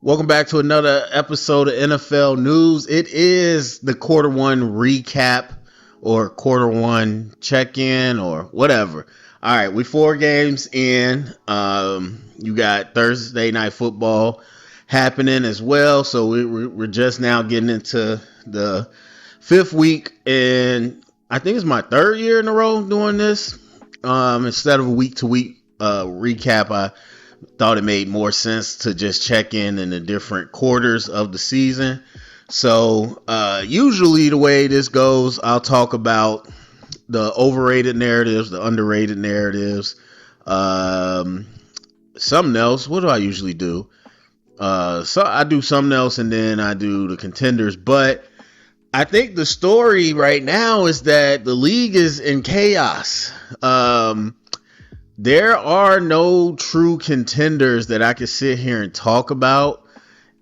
Welcome back to another episode of NFL News. It is the quarter one recap or quarter one check-in or whatever. All right, we 4 games in. You got Thursday night football happening as well. So we're just now getting into the 5th week, and I think it's my 3rd year in a row doing this. Instead of a week-to-week recap, I thought it made more sense to just check in the different quarters of the season. So usually the way this goes, I'll talk about the overrated narratives, the underrated narratives, something else. What do I usually do? So I do something else, and then I do the contenders. But I think the story right now is that the league is in chaos. There are no true contenders that I can sit here and talk about,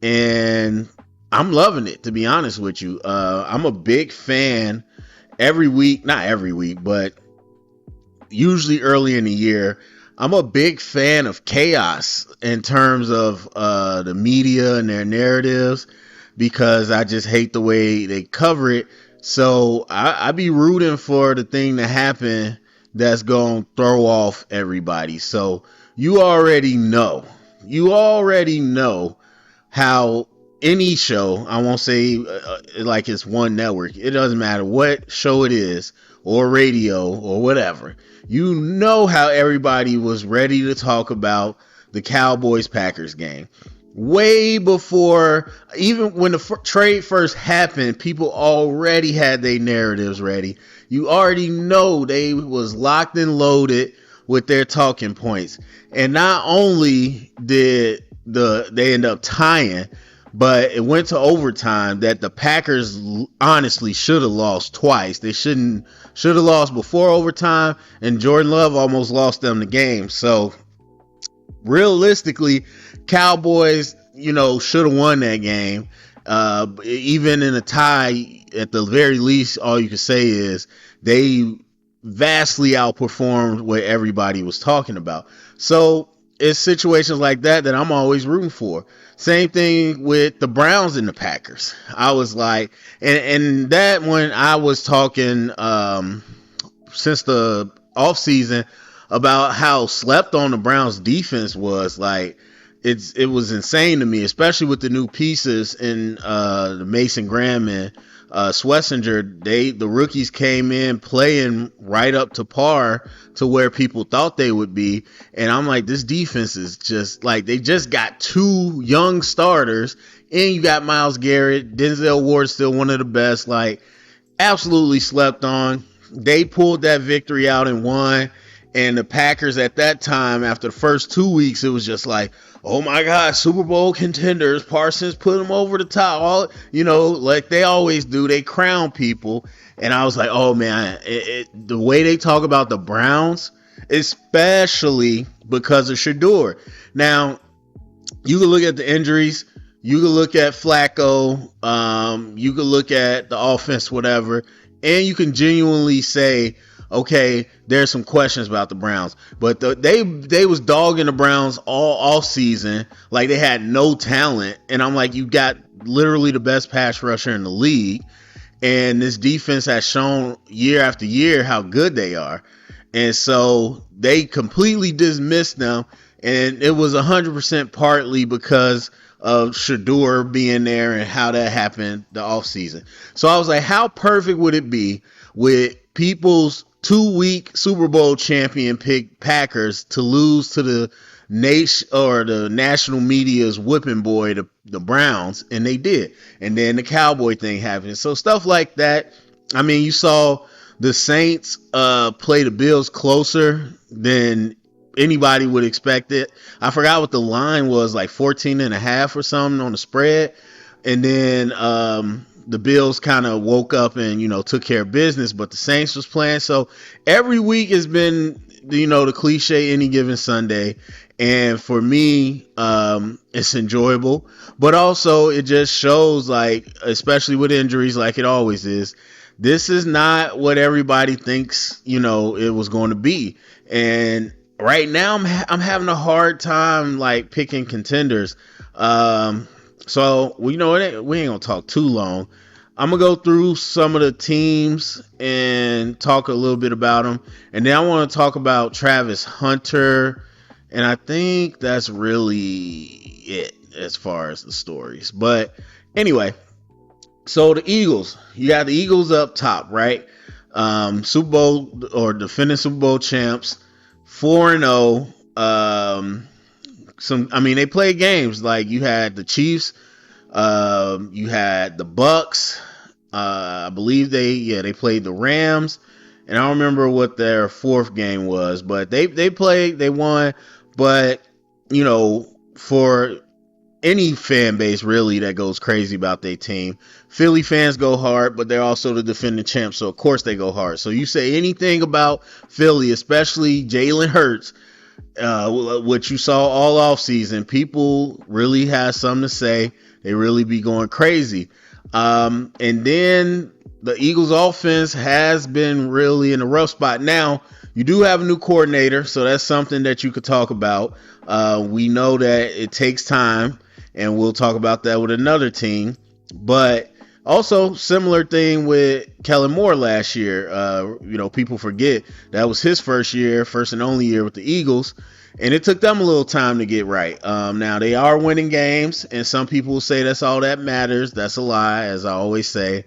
and I'm loving it, to be honest with you. I'm a big fan every week, not every week, but usually early in the year. I'm a big fan of chaos in terms of the media and their narratives, because I just hate the way they cover it. So I be rooting for the thing to happen that's going to throw off everybody. So you already know how any show, I won't say like it's one network, it doesn't matter what show it is or radio or whatever, you know how everybody was ready to talk about the Cowboys-Packers game. Way before, even when the trade first happened, people already had their narratives ready. You already know they was locked and loaded with their talking points. And not only did they end up tying, but it went to overtime that the Packers honestly should have lost twice. They should have lost before overtime, and Jordan Love almost lost them the game. So realistically, Cowboys, should have won that game. Even in a tie, at the very least, all you can say is they vastly outperformed what everybody was talking about. So it's situations like that I'm always rooting for. Same thing with the Browns and the Packers. I was like, and that when I was talking since the offseason about how slept on the Browns defense was, like, it was insane to me, especially with the new pieces in the Mason Graham and Schlesinger. The rookies came in playing right up to par to where people thought they would be. And I'm like, this defense is just like, they just got 2 young starters, and you got Myles Garrett. Denzel Ward's still one of the best. Like, absolutely slept on. They pulled that victory out and won. And the Packers at that time, after the first 2 weeks, it was just like, oh my God, Super Bowl contenders. Parsons put them over the top. Like they always do. They crown people. And I was like, oh man, the way they talk about the Browns, especially because of Shedeur. Now, you can look at the injuries. You can look at Flacco. You can look at the offense, whatever. And you can genuinely say, okay, there's some questions about the Browns, but they was dogging the Browns all season like they had no talent. And I'm like, you got literally the best pass rusher in the league, and this defense has shown year after year how good they are. And so they completely dismissed them, and it was 100% partly because of Shedeur being there and how that happened the offseason. So I was like, how perfect would it be with people's 2-week Super Bowl champion pick Packers to lose to the nation or the national media's whipping boy, the Browns, and they did. And then the Cowboy thing happened. So stuff like that. I mean, you saw the Saints play the Bills closer than anybody would expect it. I forgot what the line was, like 14.5 or something on the spread. And then the Bills kind of woke up and, took care of business, but the Saints was playing. So every week has been, the cliche any given Sunday. And for me, it's enjoyable, but also it just shows, like, especially with injuries, like it always is, this is not what everybody thinks, it was going to be. And right now I'm having a hard time, like, picking contenders. So we we ain't gonna talk too long. I'm gonna go through some of the teams and talk a little bit about them, and then I want to talk about Travis Hunter, and I think that's really it as far as the stories. But anyway, so the Eagles, you got the Eagles up top, right? Super Bowl or defending Super Bowl champs, 4-0. I mean, they played games like you had the Chiefs, you had the Bucks. I believe they played the Rams, and I don't remember what their fourth game was, but they played, they won. But for any fan base really that goes crazy about their team, Philly fans go hard, but they're also the defending champs, so of course they go hard. So you say anything about Philly, especially Jalen Hurts, what you saw all off season, people really have something to say. They really be going crazy. And then the Eagles offense has been really in a rough spot. Now, you do have a new coordinator, so that's something that you could talk about. We know that it takes time, and we'll talk about that with another team. But also, similar thing with Kellen Moore last year. People forget that was his first and only year with the Eagles, and it took them a little time to get right. Now they are winning games, and some people will say that's all that matters. That's a lie, as I always say.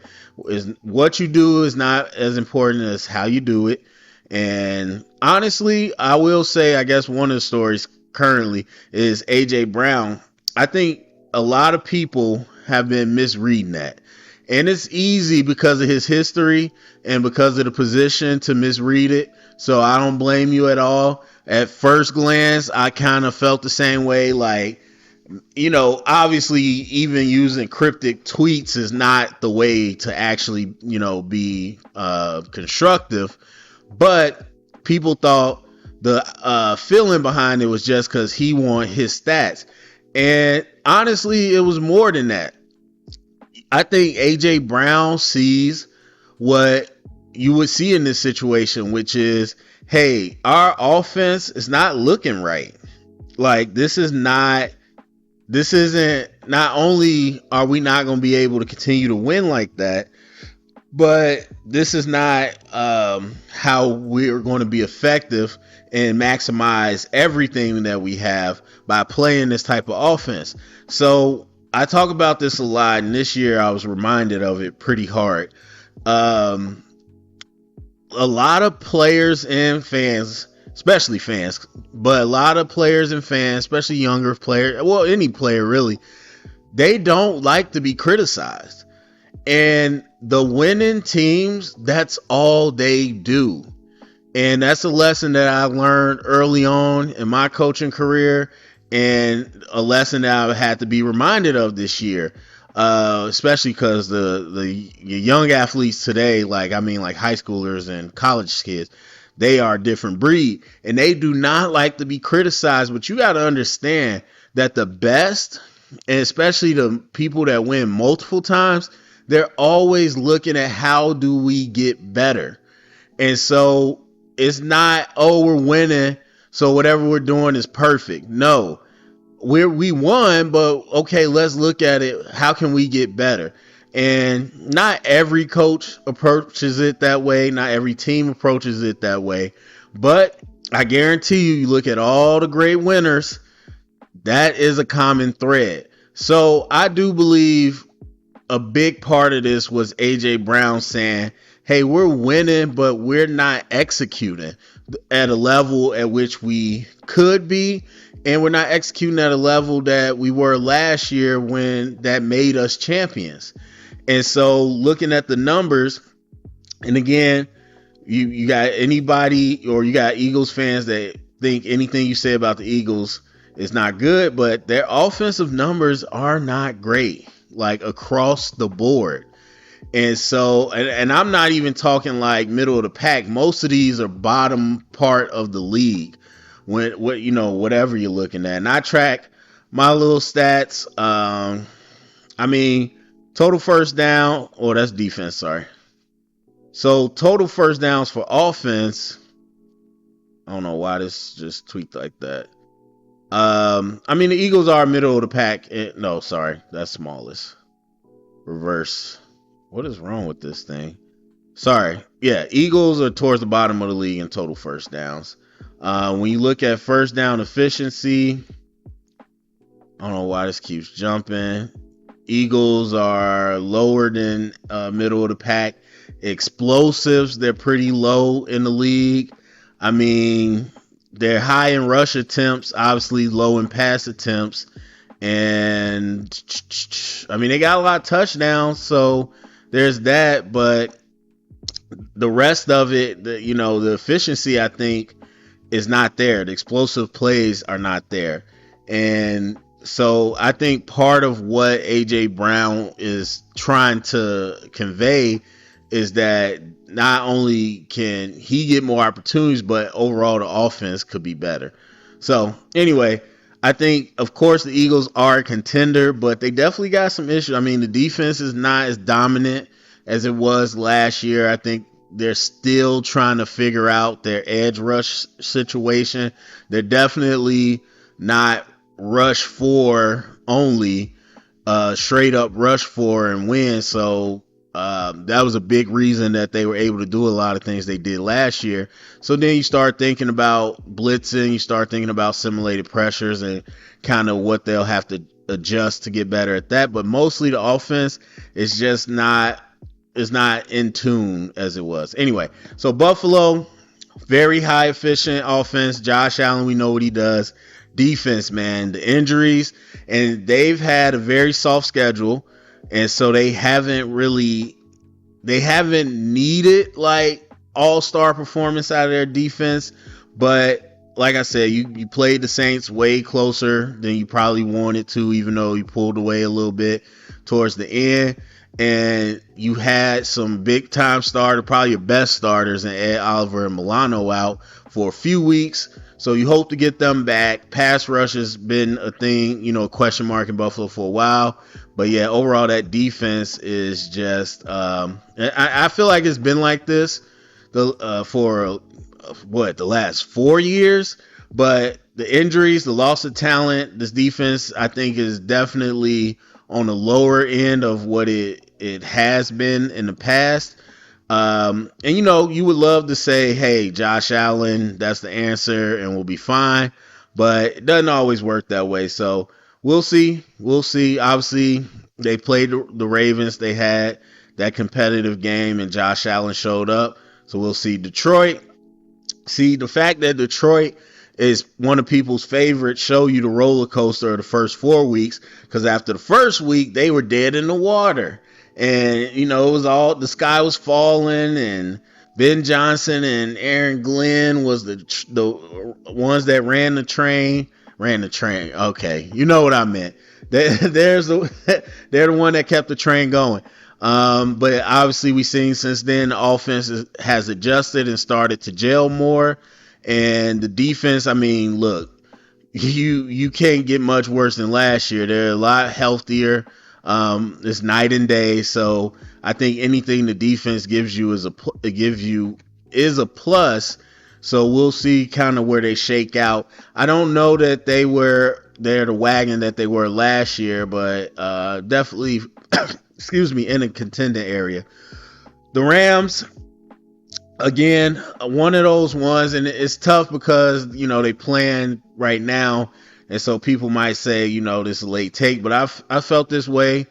Is what you do is not as important as how you do it. And honestly, I will say, I guess one of the stories currently is AJ Brown. I think a lot of people have been misreading that. And it's easy because of his history and because of the position to misread it. So I don't blame you at all. At first glance, I kind of felt the same way. Like, obviously even using cryptic tweets is not the way to actually, be constructive. But people thought the feeling behind it was just because he wanted his stats. And honestly, it was more than that. I think AJ Brown sees what you would see in this situation, which is, hey, our offense is not looking right. Like, not only are we not going to be able to continue to win like that, but this is not how we're going to be effective and maximize everything that we have by playing this type of offense. So I talk about this a lot, and this year I was reminded of it pretty hard. A lot of players and fans, especially fans, but a lot of players and fans, especially younger players, well, any player really, they don't like to be criticized. And the winning teams, that's all they do. And that's a lesson that I learned early on in my coaching career, and a lesson that I've had to be reminded of this year, especially because the young athletes today, like high schoolers and college kids, they are a different breed, and they do not like to be criticized. But you got to understand that the best, and especially the people that win multiple times, they're always looking at how do we get better. And so it's not, oh, we're winning, so whatever we're doing is perfect. No, we won, but okay, let's look at it. How can we get better? And not every coach approaches it that way. Not every team approaches it that way. But I guarantee you look at all the great winners, that is a common thread. So I do believe a big part of this was AJ Brown saying, hey, we're winning, but we're not executing at a level at which we could be. And we're not executing at a level that we were last year when that made us champions. And so looking at the numbers, and again, you got anybody, or you got Eagles fans that think anything you say about the Eagles is not good, but their offensive numbers are not great, like across the board. And so, and I'm not even talking like middle of the pack. Most of these are bottom part of the league. Whatever you're looking at. And I track my little stats. Total first down, that's defense, sorry. So total first downs for offense. I don't know why this just tweaked like that. I mean, the Eagles are middle of the pack. No, sorry, that's smallest. Reverse. What is wrong with this thing? Sorry. Yeah, Eagles are towards the bottom of the league in total first downs. When you look at first down efficiency, I don't know why this keeps jumping. Eagles are lower than middle of the pack. Explosives, they're pretty low in the league. I mean, they're high in rush attempts, obviously low in pass attempts. And I mean, they got a lot of touchdowns, so there's that. But the rest of it, the efficiency, I think, is not there. The explosive plays are not there. And so I think part of what AJ Brown is trying to convey is that not only can he get more opportunities, but overall the offense could be better. So anyway, I think, of course, the Eagles are a contender, but they definitely got some issues. I mean, the defense is not as dominant as it was last year. I think they're still trying to figure out their edge rush situation. They're definitely not rush four only, straight up rush four and win. So that was a big reason that they were able to do a lot of things they did last year. So then you start thinking about blitzing, you start thinking about simulated pressures and kind of what they'll have to adjust to get better at that. But mostly the offense is just not in tune as it was. Anyway, so Buffalo, very high efficient offense. Josh Allen, we know what he does. Defense, man, the injuries, and they've had a very soft schedule, and so they haven't needed like all-star performance out of their defense. But like I said, you played the Saints way closer than you probably wanted to, even though you pulled away a little bit towards the end. And you had some big time starter, probably your best starters, in Ed Oliver and Milano out for a few weeks. So you hope to get them back. Pass rush has been a thing, a question mark in Buffalo for a while. But yeah, overall that defense is just I feel like it's been like this for the last 4 years. But the injuries, the loss of talent, this defense I think is definitely on the lower end of what it has been in the past. And you would love to say, hey, Josh Allen, that's the answer and we'll be fine. But it doesn't always work that way. So we'll see. Obviously, they played the Ravens. They had that competitive game and Josh Allen showed up. So we'll see. Detroit. See, the fact that Detroit is one of people's favorites show you the roller coaster of the first 4 weeks, because after the first week they were dead in the water, and it was the sky was falling, and Ben Johnson and Aaron Glenn was the ones that ran the train. Okay, you know what I meant. They're the one that kept the train going. But obviously we've seen since then the offense has adjusted and started to gel more. And the defense, I mean, look, you can't get much worse than last year. They're a lot healthier. It's night and day. So I think anything the defense gives you is a plus. So we'll see kind of where they shake out. I don't know that they're the wagon that they were last year, but definitely, in a contending area. The Rams, again, one of those ones, and it's tough because they playing right now, and so people might say this is a late take, but I felt this way,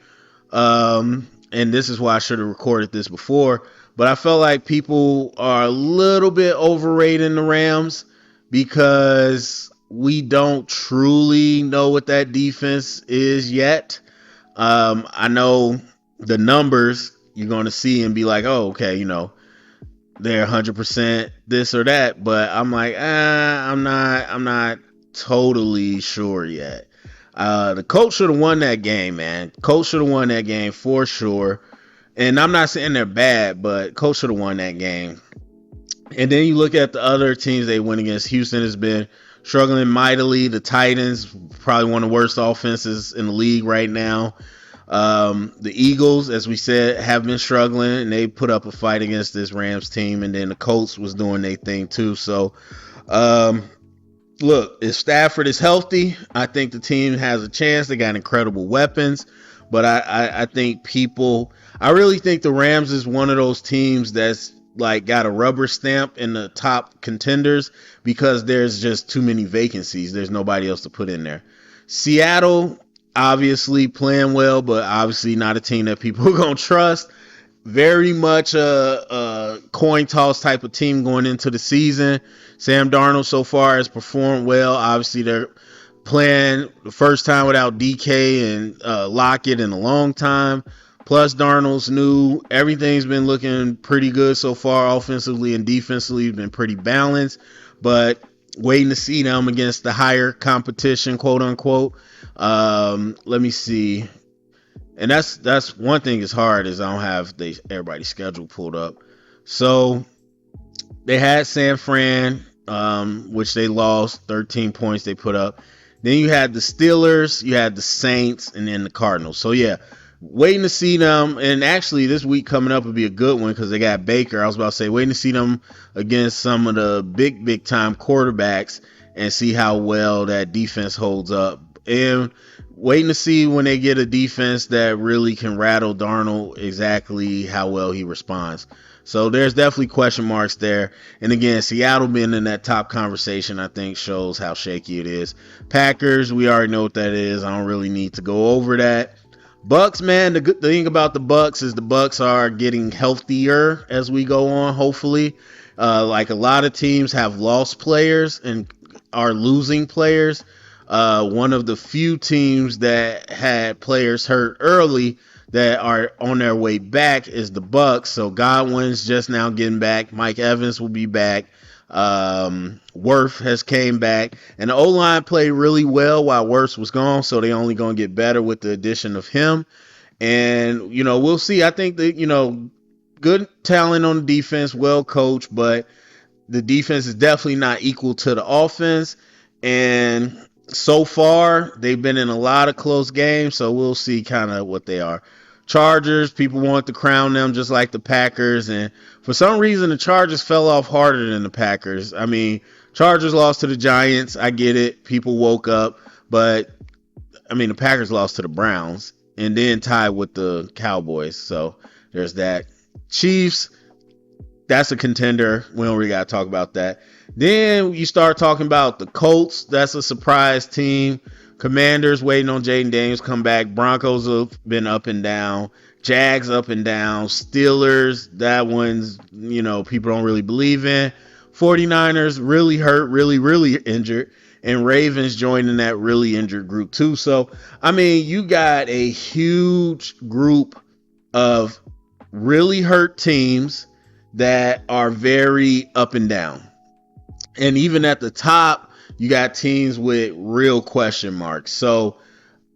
and this is why I should have recorded this before. But I felt like people are a little bit overrating the Rams because we don't truly know what that defense is yet. I know the numbers you're going to see and be like, oh, okay, they're 100% this or that, but I'm like, I'm not totally sure yet. The coach should have won that game, man. Coach should have won that game for sure. And I'm not saying they're bad, but coach should have won that game. And then you look at the other teams they went against. Houston has been struggling mightily. The Titans, probably one of the worst offenses in the league right now. The Eagles, as we said, have been struggling, and they put up a fight against this Rams team. And then the Colts was doing their thing too. So, look, if Stafford is healthy, I think the team has a chance. They got incredible weapons, but I think I really think the Rams is one of those teams that's like got a rubber stamp in the top contenders because there's just too many vacancies. There's nobody else to put in there. Seattle, obviously playing well, but obviously not a team that people are going to trust. Very much a coin toss type of team going into the season. Sam Darnold so far has performed well. Obviously, they're playing the first time without DK and Lockett in a long time. Plus, Darnold's new. Everything's been looking pretty good so far, offensively and defensively. Been pretty balanced, but waiting to see them against the higher competition, quote unquote. Let me see. And that's one thing is hard is I don't have everybody's schedule pulled up. So they had San Fran, which they lost 13 points they put up. Then you had the Steelers, you had the Saints, and then the Cardinals. So yeah, waiting to see them. And actually this week coming up would be a good one because they got Baker. I was about to say waiting to see them against some of the big time quarterbacks and see how well that defense holds up. And waiting to see when they get a defense that really can rattle Darnold exactly how well he responds. So there's definitely question marks there. And again, Seattle being in that top conversation, I think shows how shaky it is. Packers, we already know what that is. I don't really need to go over that. Bucks, man, the good thing about the Bucks is the Bucks are getting healthier as we go on, hopefully. Like a lot of teams have lost players and are losing players. One of the few teams that had players hurt early that are on their way back is the Bucks. So Godwin's just now getting back. Mike Evans will be back. Wirth has came back, and the O-line played really well while Wirth was gone. So they only going to get better with the addition of him. And, we'll see. I think that, good talent on the defense, well coached, but the defense is definitely not equal to the offense. And so far, they've been in a lot of close games, so we'll see kind of what they are. Chargers, people want to crown them just like the Packers, and for some reason, the Chargers fell off harder than the Packers. I mean, Chargers lost to the Giants. I get it. People woke up, but, the Packers lost to the Browns and then tied with the Cowboys, so there's that. Chiefs, that's a contender. We don't really got to talk about that. Then you start talking about the Colts. That's a surprise team. Commanders waiting on Jaden Daniels come back. Broncos have been up and down. Jags up and down. Steelers, that one's, people don't really believe in. 49ers really hurt, really injured. And Ravens joining that really injured group too. So, you got a huge group of really hurt teams that are very up and down. And even at the top, you got teams with real question marks. So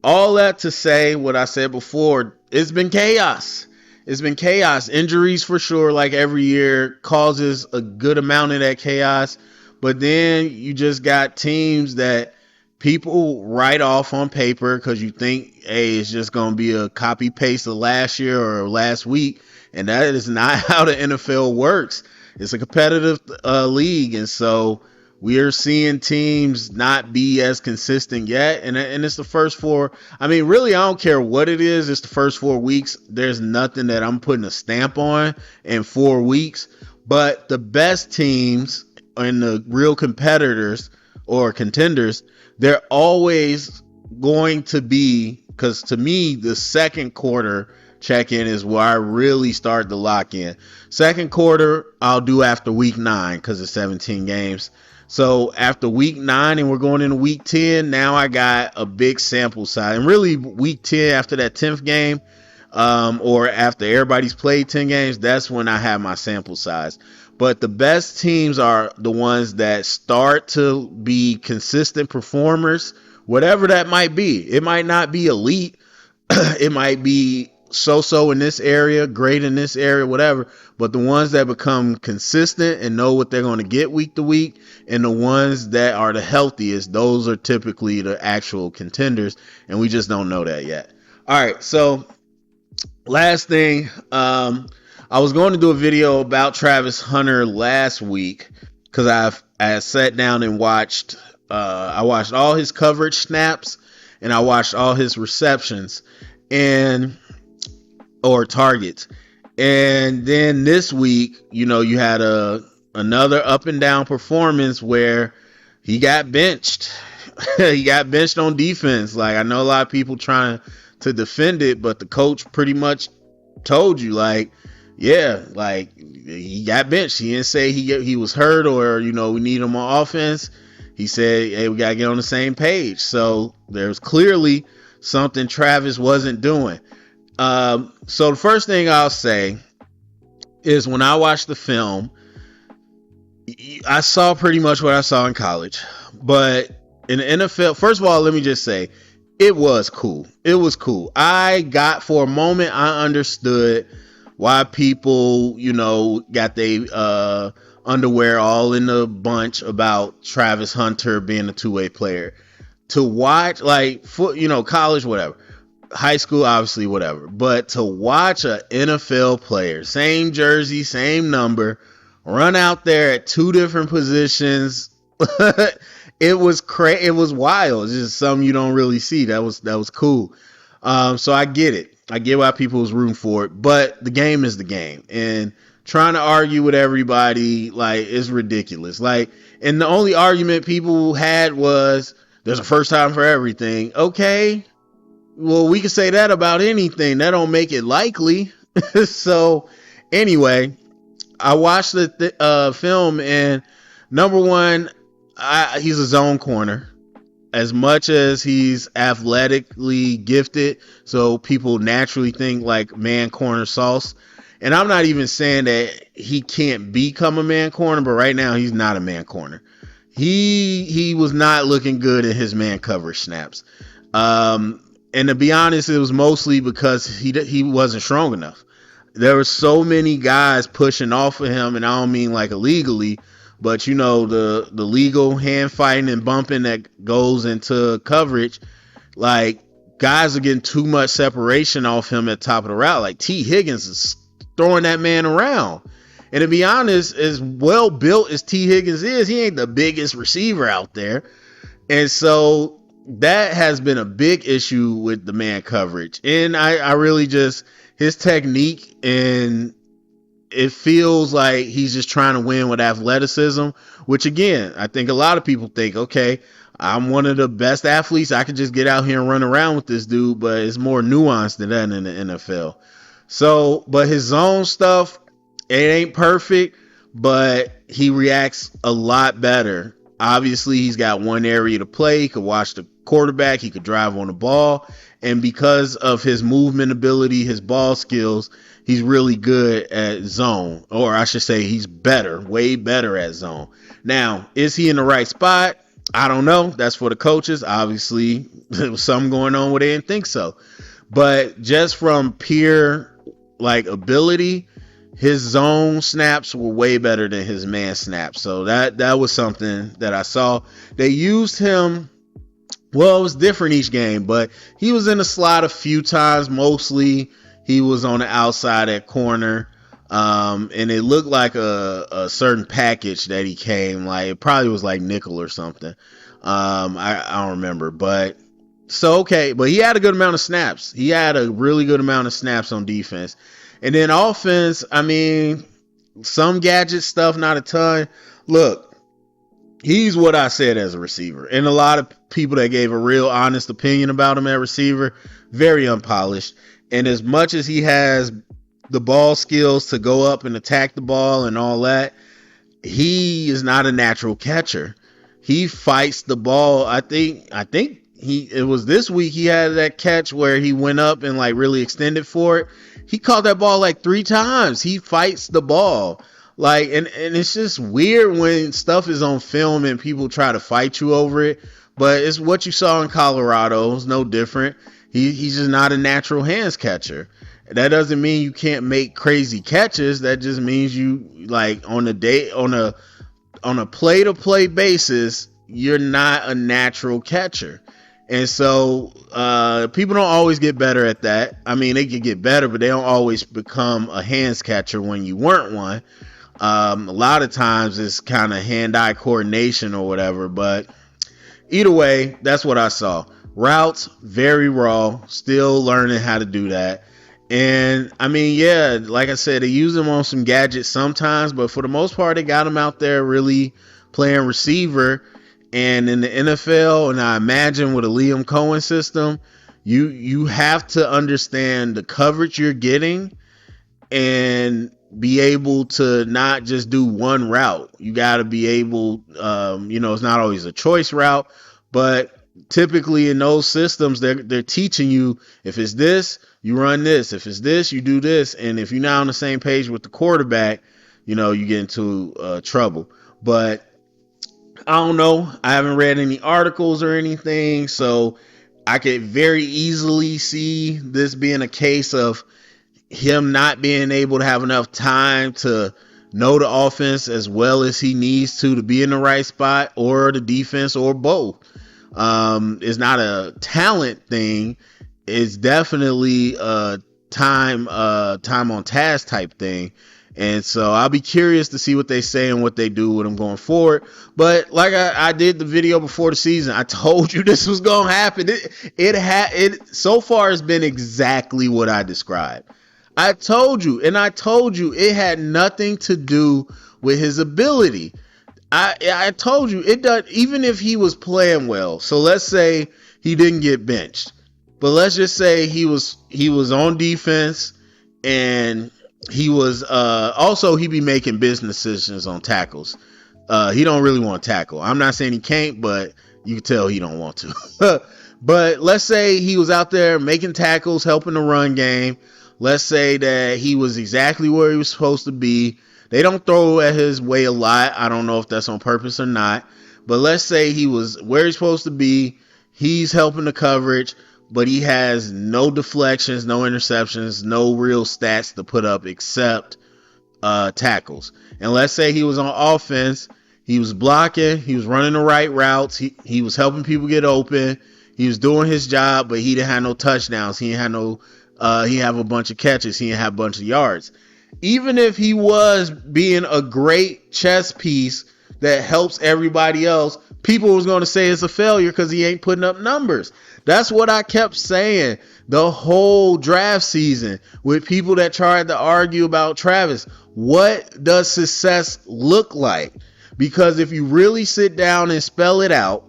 all that to say what I said before, it's been chaos. It's been chaos. Injuries for sure, like every year, causes a good amount of that chaos. But then you just got teams that people write off on paper because you think, hey, it's just going to be a copy paste of last year or last week. And that is not how the NFL works. It's a competitive league, and so we are seeing teams not be as consistent yet. And it's the first four. Really, I don't care what it is. It's the first 4 weeks. There's nothing that I'm putting a stamp on in 4 weeks. But the best teams and the real competitors or contenders, they're always going to be, because to me, the second quarter check-in is where I really start to lock in. Second quarter, I'll do after week 9 because it's 17 games. So after week 9 and we're going into week 10, now I got a big sample size. And really week 10 after that 10th game, or after everybody's played 10 games, that's when I have my sample size. But the best teams are the ones that start to be consistent performers, whatever that might be. It might not be elite. It might be so in this area, great in this area, whatever. But the ones that become consistent and know what they're going to get week to week, and the ones that are the healthiest, those are typically the actual contenders. And we just don't know that yet. All right. So last thing, I was going to do a video about Travis Hunter last week because I sat down and watched I watched all his coverage snaps, and I watched all his receptions and or targets. And then this week, you had another up and down performance where he got benched. He got benched on defense. Like, I know a lot of people trying to defend it, but the coach pretty much told you, like, yeah, like, he got benched. He didn't say he was hurt or we need him on offense. He said, hey, we gotta get on the same page. So there's clearly something Travis wasn't doing. So the first thing I'll say is, when I watched the film, I saw pretty much what I saw in college. But in the NFL, first of all, let me just say, it was cool. It was cool. For a moment, I understood why people, got their underwear all in a bunch about Travis Hunter being a two-way player. To watch, like, college, whatever. High school, obviously, whatever. But to watch an NFL player, same jersey, same number, run out there at two different positions, it was crazy. It was wild. It's just something you don't really see. That was cool. So I get it. I get why people was rooting for it. But the game is the game, and trying to argue with everybody, like, is ridiculous. Like, and the only argument people had was, there's a first time for everything. Okay. Well, we can say that about anything. That don't make it likely. So, anyway, I watched the film, and number one, he's a zone corner. As much as he's athletically gifted, so people naturally think like man corner sauce. And I'm not even saying that he can't become a man corner, but right now he's not a man corner. He was not looking good in his man coverage snaps. And to be honest, it was mostly because he wasn't strong enough. There were so many guys pushing off of him, and I don't mean like illegally, but the legal hand fighting and bumping that goes into coverage. Like, guys are getting too much separation off him at the top of the route. Like, T. Higgins is throwing that man around. And to be honest, as well built as T. Higgins is, he ain't the biggest receiver out there. And so that has been a big issue with the man coverage. And I really just, his technique, and it feels like he's just trying to win with athleticism, which again, I think a lot of people think, okay, I'm one of the best athletes. I could just get out here and run around with this dude, but it's more nuanced than that in the NFL. So, but his zone stuff, it ain't perfect, but he reacts a lot better. Obviously, he's got one area to play. He could watch the quarterback. He could drive on the ball. And because of his movement ability, his ball skills, he's really good at zone. Or I should say he's better, way better at zone. Now, is he in the right spot? I don't know. That's for the coaches. Obviously, there was something going on where they didn't think so. But just from pure, like, ability, his zone snaps were way better than his man snaps. So that was something that I saw. They used him, well, it was different each game, but he was in the slot a few times. Mostly he was on the outside at corner. And it looked like a certain package that he came, like it probably was like nickel or something. I don't remember, but so, okay. But he had a good amount of snaps. He had a really good amount of snaps on defense. And then offense, I mean, some gadget stuff, not a ton. Look, he's what I said as a receiver. And a lot of people that gave a real honest opinion about him at receiver, very unpolished. And as much as he has the ball skills to go up and attack the ball and all that, he is not a natural catcher. He fights the ball. I think it was this week he had that catch where he went up and like really extended for it. He caught that ball like 3 times. He fights the ball. Like, and it's just weird when stuff is on film and people try to fight you over it. But it's what you saw in Colorado. It's no different. He's just not a natural hands catcher. That doesn't mean you can't make crazy catches. That just means you, like, on a play-to-play basis, you're not a natural catcher. And so people don't always get better at that. I mean, they can get better, but they don't always become a hands catcher when you weren't one. A lot of times it's kind of hand-eye coordination or whatever. But either way, that's what I saw. Routes, very raw, still learning how to do that. And I mean, yeah, like I said, they use him on some gadgets sometimes, but for the most part, they got him out there really playing receiver. And in the NFL, and I imagine with a Liam Cohen system, you have to understand the coverage you're getting and be able to not just do one route. You got to be able, it's not always a choice route, but typically in those systems, they're teaching you, if it's this, you run this. If it's this, you do this. And if you're not on the same page with the quarterback, you get into trouble. But I don't know. I haven't read any articles or anything, so I could very easily see this being a case of him not being able to have enough time to know the offense as well as he needs to be in the right spot, or the defense, or both. It's not a talent thing. It's definitely a time on task type thing. And so I'll be curious to see what they say and what they do with him going forward. But like I did the video before the season, I told you this was going to happen. It so far has been exactly what I described. I told you it had nothing to do with his ability. I told you it does. Even if he was playing well, so let's say he didn't get benched, but let's just say he was on defense, and he was also he'd be making business decisions on tackles. He don't really want to tackle. I'm not saying he can't, but you can tell he don't want to. But let's say he was out there making tackles, helping the run game. Let's say that he was exactly where he was supposed to be. They don't throw at his way a lot. I don't know if that's on purpose or not. But let's say he was where he's supposed to be. He's helping the coverage, but he has no deflections, no interceptions, no real stats to put up except tackles. And let's say he was on offense. He was blocking. He was running the right routes. He was helping people get open. He was doing his job, but he didn't have no touchdowns. He didn't have no he have a bunch of catches. He didn't have a bunch of yards. Even if he was being a great chess piece that helps everybody else, people was going to say it's a failure because he ain't putting up numbers. That's what I kept saying the whole draft season with people that tried to argue about Travis. What does success look like? Because if you really sit down and spell it out,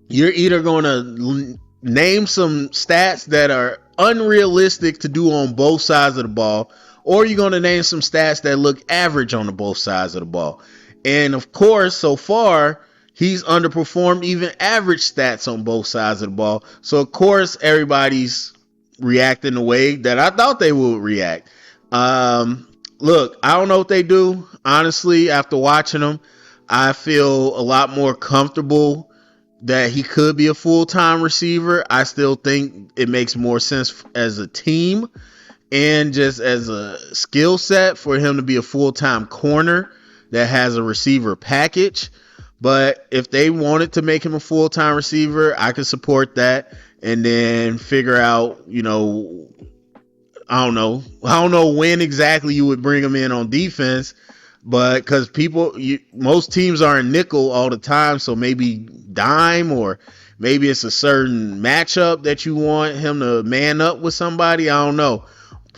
you're either going to name some stats that are unrealistic to do on both sides of the ball, or you're going to name some stats that look average on the both sides of the ball. And of course, so far, he's underperformed even average stats on both sides of the ball. So of course, everybody's reacting the way that I thought they would react. Look, I don't know what they do. Honestly, after watching them, I feel a lot more comfortable that he could be a full-time receiver. I still think it makes more sense as a team and just as a skill set for him to be a full-time corner that has a receiver package. But if they wanted to make him a full-time receiver, I could support that and then figure out, I don't know when exactly you would bring him in on defense. But because most teams are in nickel all the time, so maybe dime, or maybe it's a certain matchup that you want him to man up with somebody. I don't know.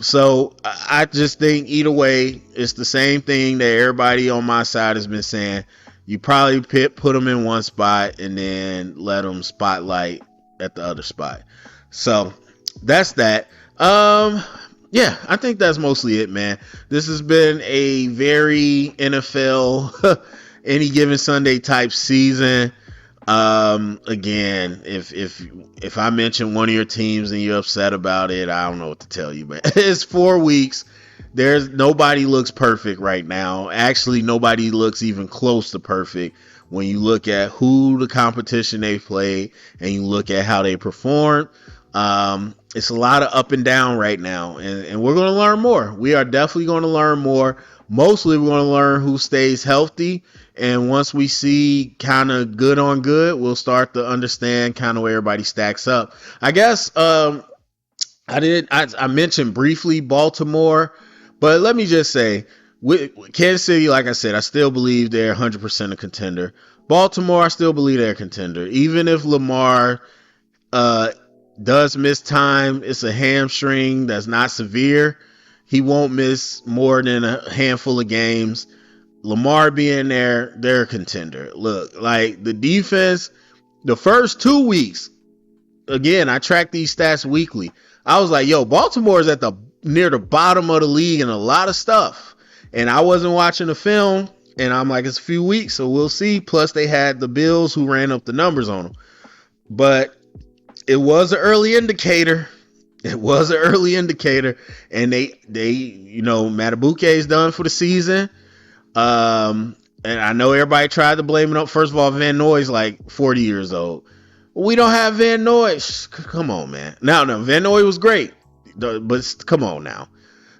So I just think either way, it's the same thing that everybody on my side has been saying. You probably put him in one spot and then let him spotlight at the other spot. So that's that. Yeah, I think that's mostly it, man. This has been a very NFL any given Sunday type season. Again, if I mention one of your teams and you're upset about it, I don't know what to tell you, man. It's 4 weeks. Nobody looks perfect right now. Actually, nobody looks even close to perfect when you look at who the competition they played and you look at how they performed. It's a lot of up and down right now, and we're going to learn more. We are definitely going to learn more. Mostly we're going to learn who stays healthy, and once we see kind of good on good, we'll start to understand kind of where everybody stacks up. I guess I mentioned briefly Baltimore, but let me just say, with Kansas City, like I said, I still believe they're 100% a contender. Baltimore, I still believe they're a contender. Even if Lamar uh, does miss time, it's a hamstring that's not severe. He won't miss more than a handful of games. Lamar being there, they're a contender. Look, like the defense, the first 2 weeks, again, I track these stats weekly. I was like, yo, Baltimore is at the near the bottom of the league in a lot of stuff. And I wasn't watching the film, and I'm like, it's a few weeks, so we'll see. Plus, they had the Bills who ran up the numbers on them. But it was an early indicator. It was an early indicator. And they Matabuke is done for the season. And I know everybody tried to blame it up. First of all, Van Noy's like 40 years old. We don't have Van Noy. Come on, man. No, Van Noy was great, but come on now.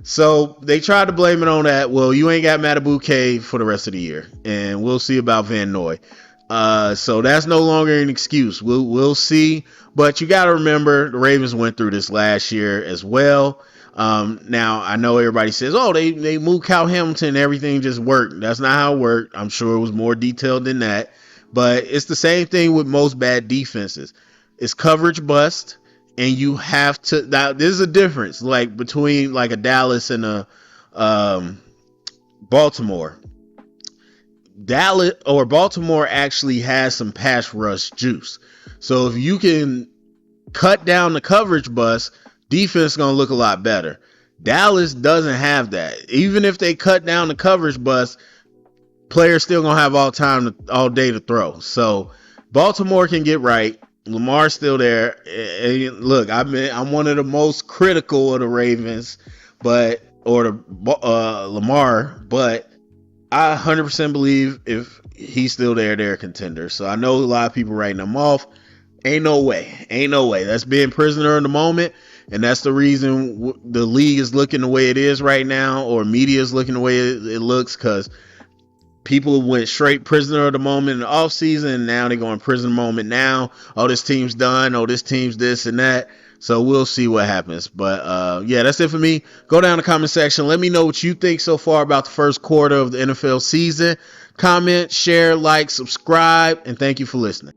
So they tried to blame it on that. Well, you ain't got Matabuke for the rest of the year, and we'll see about Van Noy. So that's no longer an excuse. We'll see. But you got to remember the Ravens went through this last year as well. Now I know everybody says, oh, they moved Cal Hamilton, everything just worked. That's not how it worked. I'm sure it was more detailed than that. But it's the same thing with most bad defenses. It's coverage bust, and you have to. Now, there's a difference, like between like a Dallas and a Baltimore. Dallas or Baltimore actually has some pass rush juice. So if you can cut down the coverage bust, defense is gonna look a lot better. Dallas doesn't have that. Even if they cut down the coverage bust, players still gonna have all day to throw. So Baltimore can get right. Lamar's still there. And look, I'm one of the most critical of the Ravens, Lamar, but I 100% believe if he's still there, they're a contender. So I know a lot of people writing them off. Ain't no way. That's being prisoner in the moment. And that's the reason the league is looking the way it is right now, or media is looking the way it looks, because people went straight prisoner of the moment in the offseason, and now they're going prisoner moment now. Oh, this team's done. Oh, this team's this and that. So we'll see what happens. But yeah, that's it for me. Go down in the comment section. Let me know what you think so far about the first quarter of the NFL season. Comment, share, like, subscribe, and thank you for listening.